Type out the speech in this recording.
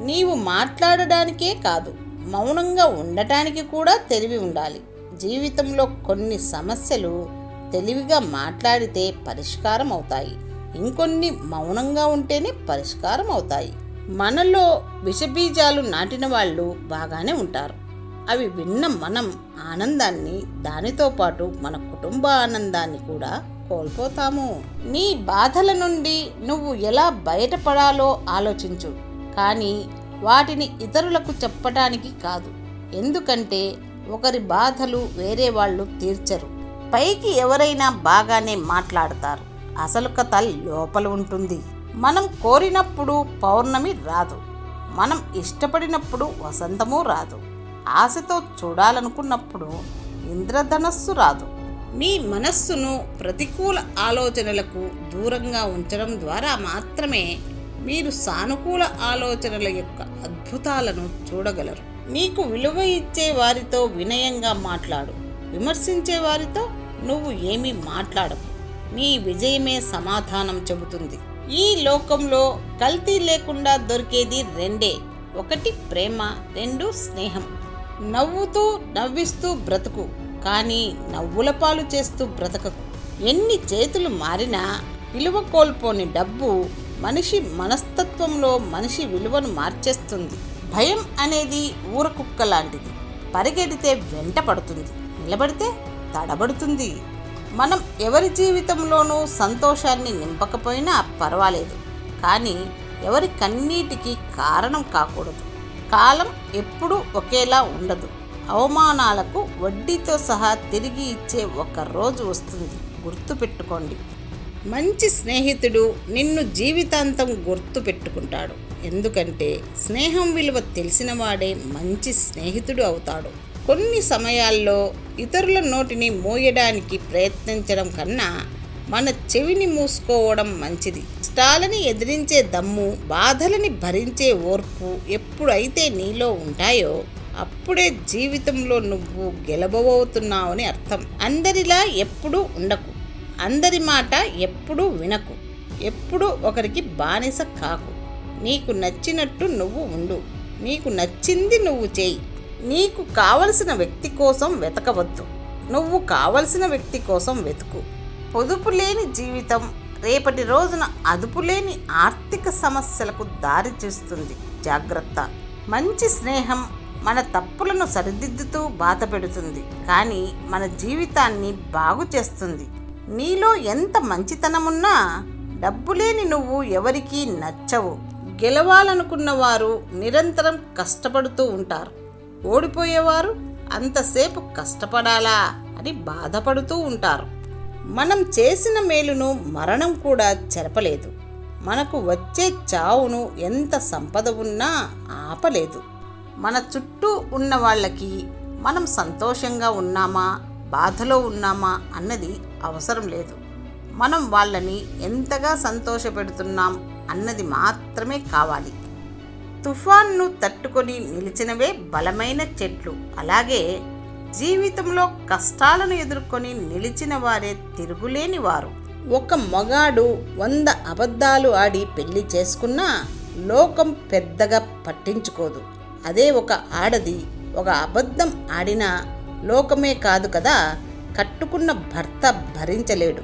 నీవు మాట్లాడడానికే కాదు, మౌనంగా ఉండటానికి కూడా తెలివి ఉండాలి. జీవితంలో కొన్ని సమస్యలు తెలివిగా మాట్లాడితే పరిష్కారం అవుతాయి, ఇంకొన్ని మౌనంగా ఉంటేనే పరిష్కారం అవుతాయి. మనలో విషబీజాలు నాటిన వాళ్ళు బాగానే ఉంటారు. అవి విన్న మనం ఆనందాన్ని, దానితో పాటు మన కుటుంబ ఆనందాన్ని కూడా కోల్పోతాము. నీ బాధల నుండి నువ్వు ఎలా బయటపడాలో ఆలోచించు, కానీ వాటిని ఇతరులకు చెప్పటానికి కాదు. ఎందుకంటే ఒకరి బాధలు వేరే వాళ్ళు తీర్చరు. పైకి ఎవరైనా బాగానే మాట్లాడతారు, అసలు కథ లోపల ఉంటుంది. మనం కోరినప్పుడు పౌర్ణమి రాదు, మనం ఇష్టపడినప్పుడు వసంతము రాదు, ఆశతో చూడాలనుకున్నప్పుడు ఇంద్రధనస్సు రాదు. మీ మనస్సును ప్రతికూల ఆలోచనలకు దూరంగా ఉంచడం ద్వారా మాత్రమే మీరు సానుకూల ఆలోచనల యొక్క అద్భుతాలను చూడగలరు. నీకు విలువ ఇచ్చే వారితో వినయంగా మాట్లాడు, విమర్శించే వారితో నువ్వు ఏమీ మాట్లాడవు. నీ విజయమే సమాధానం చెబుతుంది. ఈ లోకంలో కల్తీ లేకుండా దొరికేది రెండే: ఒకటి ప్రేమ, రెండు స్నేహం. నవ్వుతూ నవ్విస్తూ బ్రతుకు, కానీ నవ్వుల పాలు చేస్తూ బ్రతకకు. ఎన్ని చేతులు మారినా విలువ కోల్పోని డబ్బు మనిషి మనస్తత్వంలో మనిషి విలువను మార్చేస్తుంది. భయం అనేది ఊరకుక్క లాంటిది. పరిగెడితే వెంట పడుతుంది, నిలబడితే తడబడుతుంది. మనం ఎవరి జీవితంలోనూ సంతోషాన్ని నింపకపోయినా పర్వాలేదు, కానీ ఎవరి కన్నీటికి కారణం కాకూడదు. కాలం ఎప్పుడూ ఒకేలా ఉండదు. అవమానాలకు వడ్డీతో సహా తిరిగి ఇచ్చే ఒక రోజు వస్తుంది, గుర్తుపెట్టుకోండి. మంచి స్నేహితుడు నిన్ను జీవితాంతం గుర్తు పెట్టుకుంటాడు. ఎందుకంటే స్నేహం విలువ తెలిసిన వాడే మంచి స్నేహితుడు అవుతాడు. కొన్ని సమయాల్లో ఇతరుల నోటిని మోయడానికి ప్రయత్నించడం కన్నా మన చెవిని మూసుకోవడం మంచిది. కష్టాలని ఎదిరించే దమ్ము, బాధలని భరించే ఓర్పు ఎప్పుడైతే నీలో ఉంటాయో అప్పుడే జీవితంలో నువ్వు గెలవబోతున్నావని అర్థం. అందరిలా ఎప్పుడూ ఉండకు, అందరి మాట ఎప్పుడూ వినకు, ఎప్పుడూ ఒకరికి బానిస కాకు. నీకు నచ్చినట్టు నువ్వు ఉండు, నీకు నచ్చింది నువ్వు చేయి. నీకు కావలసిన వ్యక్తి కోసం వెతకవద్దు, నువ్వు కావలసిన వ్యక్తి కోసం వెతుకు. పొదుపు లేని జీవితం రేపటి రోజున అదుపులేని ఆర్థిక సమస్యలకు దారి చేస్తుంది. జాగ్రత్త. మంచి స్నేహం మన తప్పులను సరిదిద్దుతూ బాధ పెడుతుంది, కానీ మన జీవితాన్ని బాగు చేస్తుంది. నీలో ఎంత మంచితనమున్నా డబ్బులేని నువ్వు ఎవరికీ నచ్చవు. గెలవాలనుకున్న వారు నిరంతరం కష్టపడుతూ ఉంటారు, ఓడిపోయేవారు అంతసేపు కష్టపడాలా అని బాధపడుతూ ఉంటారు. మనం చేసిన మేలును మరణం కూడా చెరపలేదు, మనకు వచ్చే చావును ఎంత సంపద ఉన్నా ఆపలేదు. మన చుట్టూ ఉన్న వాళ్ళకి మనం సంతోషంగా ఉన్నామా, బాధలో ఉన్నామా అన్నది అవసరం లేదు. మనం వాళ్ళని ఎంతగా సంతోషపెడుతున్నాం అన్నది మాత్రమే కావాలి. తుఫాన్ను తట్టుకొని నిలిచినవే బలమైన చెట్లు. అలాగే జీవితంలో కష్టాలను ఎదుర్కొని నిలిచిన వారే తిరుగులేని వారు. ఒక మగాడు 100 అబద్ధాలు ఆడి పెళ్లి చేసుకున్నా లోకం పెద్దగా పట్టించుకోదు. అదే ఒక ఆడది ఒక అబద్ధం ఆడినా లోకమే కాదు కదా, కట్టుకున్న భర్త భరించలేడు.